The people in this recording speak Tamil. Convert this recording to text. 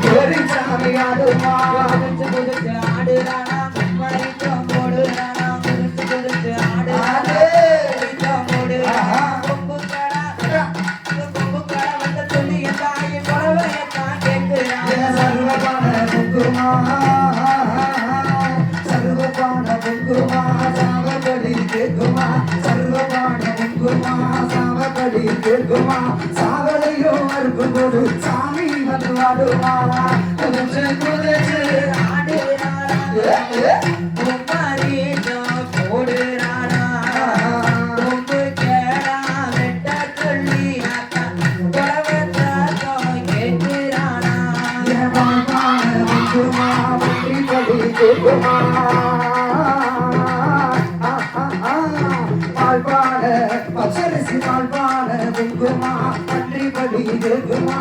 கோரி சாமி ஆடுமா ஆடுறானா மறைத்தோம் போடுறானா குதிச்சு ஆடுறானா கொம்பு கடை வந்த சொல்லி தாய் குழவையத்தான் கேட்கிறான் சர்வபான பொங்குமா சர்வபான பொங்குமா சாவபடி கேட்குமா சர்வபான பொங்குமா சாவபடி கேட்குமா சாவலையோ மறுக்கும் போது சாமி வந்து ஆடுமா குதிச்சு குதிச்சு ஆடுறானா போடுறானா கொம்பு கேடா வெட்ட சொல்லி குழவத்தான் கேட்கிறானா பச்சரிசி மால்பான பொங்குமா பன்றி படி கேக்குமா